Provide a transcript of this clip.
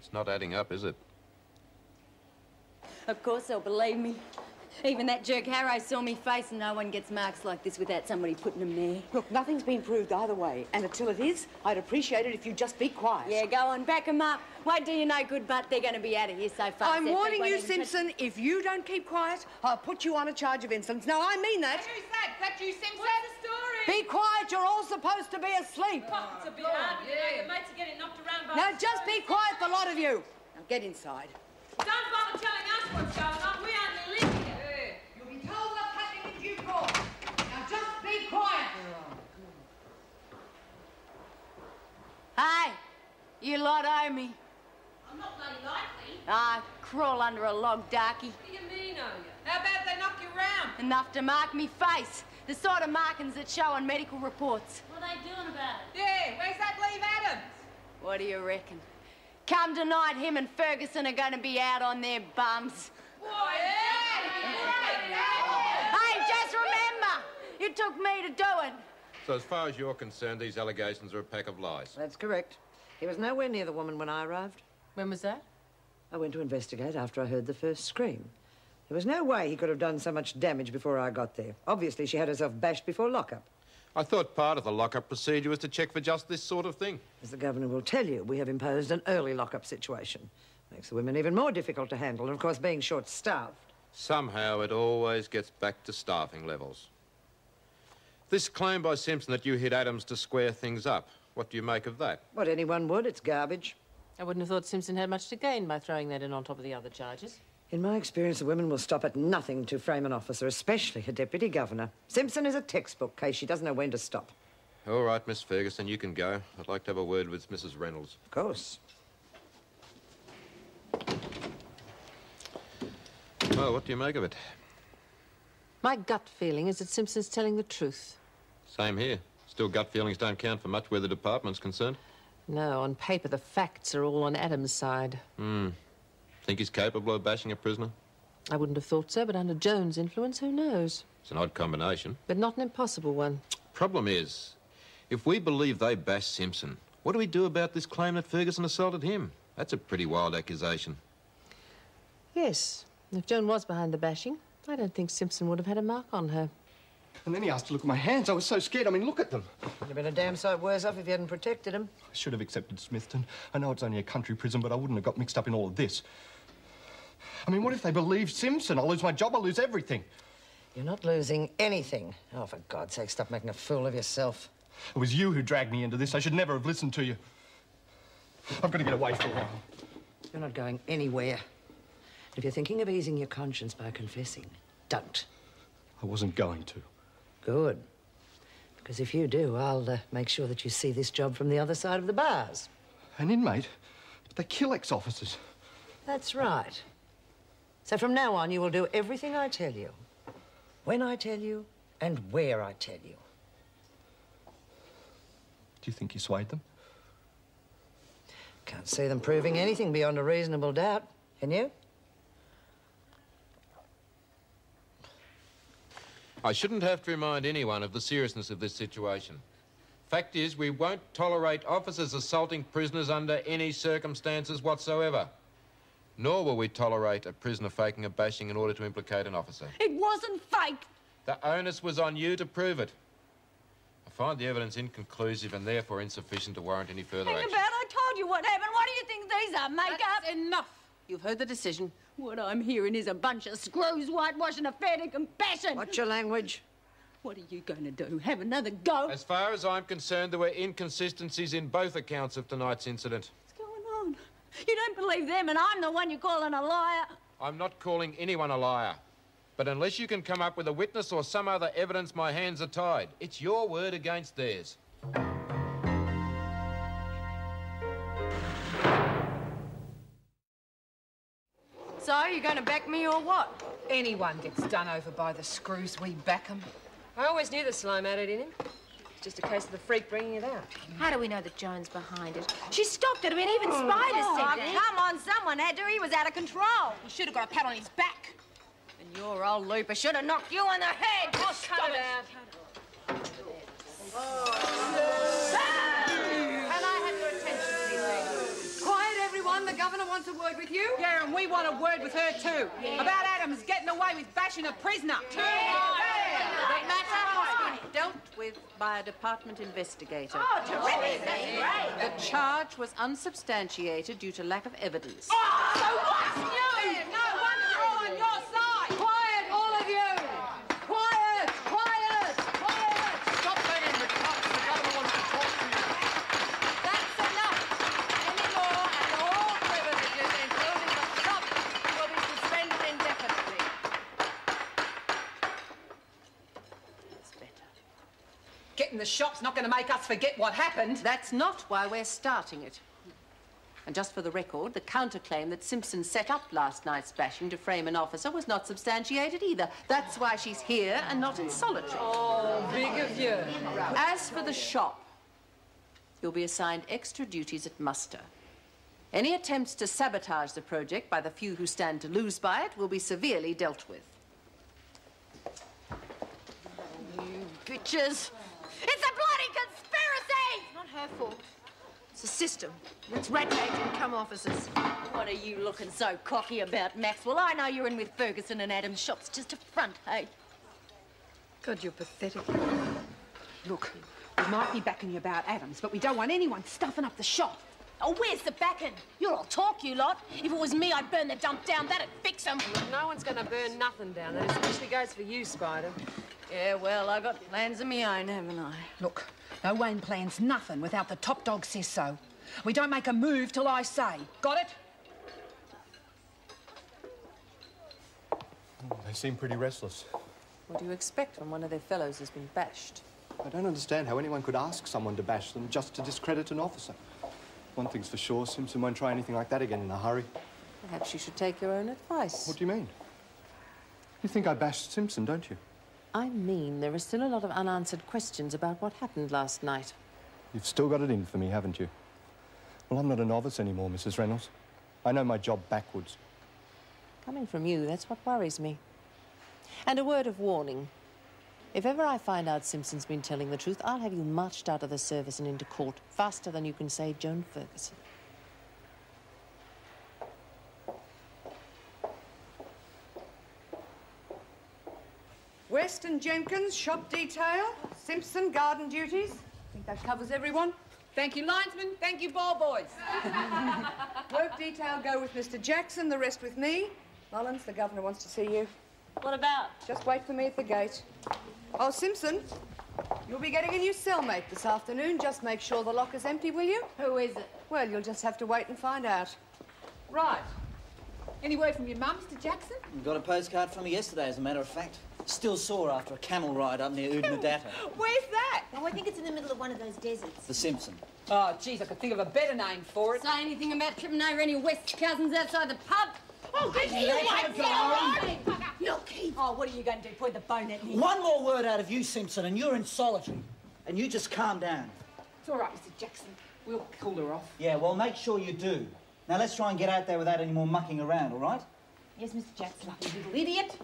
It's not adding up, is it? Of course they'll believe me. Even that jerk Harrow saw me face, and no one gets marks like this without somebody putting them there. Look, nothing's been proved either way, and until it is, I'd appreciate it if you'd just be quiet. Yeah, go on, back them up. Wait till you know good butt they're going to be out of here so fast. I'm warning you, Simpson, if you don't keep quiet, I'll put you on a charge of insolence. No, I mean that. Who's that? That you, Simpson? What's the story? Be quiet, you're all supposed to be asleep. Oh, it's a bit hard to know. Your mates are getting knocked around by... Now, just be quiet, the lot of you. Now, get inside. Don't bother telling us what's going on. We only live here. You'll be told what's happening in due course. Now, just be quiet. Hey, you lot owe me. I'm not bloody likely. Crawl under a log, darky. What do you mean, owe you? How about they knock you around? Enough to mark me face. The sort of markings that show on medical reports. What are they doing about it? Yeah, where's that leave Adams? What do you reckon? Come tonight, him and Ferguson are going to be out on their bums. Why, Hey, just remember, it took me to do it. So as far as you're concerned, these allegations are a pack of lies. That's correct. He was nowhere near the woman when I arrived. When was that? I went to investigate after I heard the first scream. There was no way he could have done so much damage before I got there. Obviously, she had herself bashed before lockup. I thought part of the lockup procedure was to check for just this sort of thing. As the Governor will tell you, we have imposed an early lockup situation. Makes the women even more difficult to handle, and of course, being short-staffed. Somehow it always gets back to staffing levels. This claim by Simpson that you hit Adams to square things up, what do you make of that? What anyone would, it's garbage. I wouldn't have thought Simpson had much to gain by throwing that in on top of the other charges. In my experience, the women will stop at nothing to frame an officer, especially a deputy governor. Simpson is a textbook case. She doesn't know when to stop. All right, Miss Ferguson, you can go. I'd like to have a word with Mrs. Reynolds. Of course. Well, what do you make of it? My gut feeling is that Simpson's telling the truth. Same here. Still, gut feelings don't count for much where the department's concerned. No, on paper, the facts are all on Adams' side. Think he's capable of bashing a prisoner? I wouldn't have thought so, but under Jones' influence, who knows? It's an odd combination. But not an impossible one. Problem is, if we believe they bashed Simpson, what do we do about this claim that Ferguson assaulted him? That's a pretty wild accusation. Yes, if Joan was behind the bashing, I don't think Simpson would have had a mark on her. And then he asked to look at my hands. I was so scared. I mean, look at them. You'd have been a damn sight worse off if you hadn't protected him. I should have accepted Smithton. I know it's only a country prison, but I wouldn't have got mixed up in all of this. I mean, what if they believe Simpson? I'll lose my job, I'll lose everything. You're not losing anything. Oh, for God's sake, stop making a fool of yourself. It was you who dragged me into this. I should never have listened to you. I've got to get away for a while. You're not going anywhere. If you're thinking of easing your conscience by confessing, don't. I wasn't going to. Good. Because if you do, I'll make sure that you see this job from the other side of the bars. An inmate? But they kill ex-officers. That's right. So from now on, you will do everything I tell you, when I tell you, and where I tell you. Do you think you swayed them? Can't see them proving anything beyond a reasonable doubt, can you? I shouldn't have to remind anyone of the seriousness of this situation. Fact is, we won't tolerate officers assaulting prisoners under any circumstances whatsoever. Nor will we tolerate a prisoner faking a bashing in order to implicate an officer. It wasn't fake. The onus was on you to prove it. I find the evidence inconclusive and therefore insufficient to warrant any further Hang action. about, I told you what happened. What do you think these are, makeup? That's enough. You've heard the decision. What I'm hearing is a bunch of screws whitewashing a fair to compassion. Watch your language. What are you going to do? Have another go? As far as I'm concerned, there were inconsistencies in both accounts of tonight's incident. What's going on? You don't believe them, and I'm the one you're calling a liar. I'm not calling anyone a liar. But unless you can come up with a witness or some other evidence, my hands are tied. It's your word against theirs. So, you going to back me or what? Anyone gets done over by the screws, we back 'em. I always knew the slime had it in him. It's just a case of the freak bringing it out. How do we know that Joan's behind it? She stopped it. I mean, even Spiders said that. Come on, someone had to. He was out of control. He should have got a pat on his back. And your old looper should have knocked you on the head. Oh, cut it out. Can I have your attention, please, ladies? Quiet, everyone. The Governor wants a word with you. Yeah, and we want a word with her too. About Adams getting away with bashing a prisoner. The matter has been dealt with by a department investigator. Oh, terrific! That's great. The charge was unsubstantiated due to lack of evidence. Oh, so what's new? No wonder they're all on your side. Quiet, all of you. Quiet, quiet, quiet. Stop banging the cops. The governor wants to talk to you. That's enough. Any more and all privileges, including the shop, will be suspended indefinitely. It's better. Getting the shop's not going to make us forget what happened. That's not why we're starting it. And just for the record, the counterclaim that Simpson set up last night's bashing to frame an officer was not substantiated either. That's why she's here and not in solitary. Oh, big of you. As for the shop, you'll be assigned extra duties at muster. Any attempts to sabotage the project by the few who stand to lose by it will be severely dealt with. You bitches! It's a bloody conspiracy! It's not her fault. It's a system. It's rat-tagged income officers. What are you looking so cocky about, Maxwell? I know you're in with Ferguson and Adams' shop's just a front, hey? God, you're pathetic. Look, we might be backing you about Adams, but we don't want anyone stuffing up the shop. Oh, where's the backing? You'll all talk, you lot. If it was me, I'd burn the dump down. That'd fix them. No one's going to burn nothing down. That especially goes for you, Spider. Yeah, well, I got plans of my own, haven't I? Look, no Wayne plans nothing without the top dog says so. We don't make a move till I say. Got it? They seem pretty restless. What do you expect when one of their fellows has been bashed? I don't understand how anyone could ask someone to bash them just to discredit an officer. One thing's for sure, Simpson won't try anything like that again in a hurry. Perhaps you should take your own advice. What do you mean? You think I bashed Simpson, don't you? I mean, there are still a lot of unanswered questions about what happened last night. You've still got it in for me, haven't you? Well, I'm not a novice anymore, Mrs. Reynolds. I know my job backwards. Coming from you, that's what worries me. And a word of warning. If ever I find out Simpson's been telling the truth, I'll have you marched out of the service and into court faster than you can say Joan Ferguson. Weston Jenkins, shop detail. Simpson, garden duties. I think that covers everyone. Thank you, linesman. Thank you, ball boys. Work detail go with Mr. Jackson, the rest with me. Mullins, the governor wants to see you. What about? Just wait for me at the gate. Oh, Simpson, you'll be getting a new cellmate this afternoon. Just make sure the locker's empty, will you? Who is it? Well, you'll just have to wait and find out. Right. Any word from your mum, Mr. Jackson? Got a postcard from her yesterday, as a matter of fact. Still sore after a camel ride up near Udnadatta. Where's that? Oh, I think it's in the middle of one of those deserts. The Simpson. Oh, geez, I could think of a better name for it. Say anything about tripping over any West cousins outside the pub? Oh, did you Look, oh, what are you going to do? Point the bonet in? One more word out of you, Simpson, and you're in solitary. And you just calm down. It's all right, Mr. Jackson. We'll cool her off. Yeah, well, make sure you do. Now, let's try and get out there without any more mucking around, all right? Yes, Mr. Jackson. You little idiot.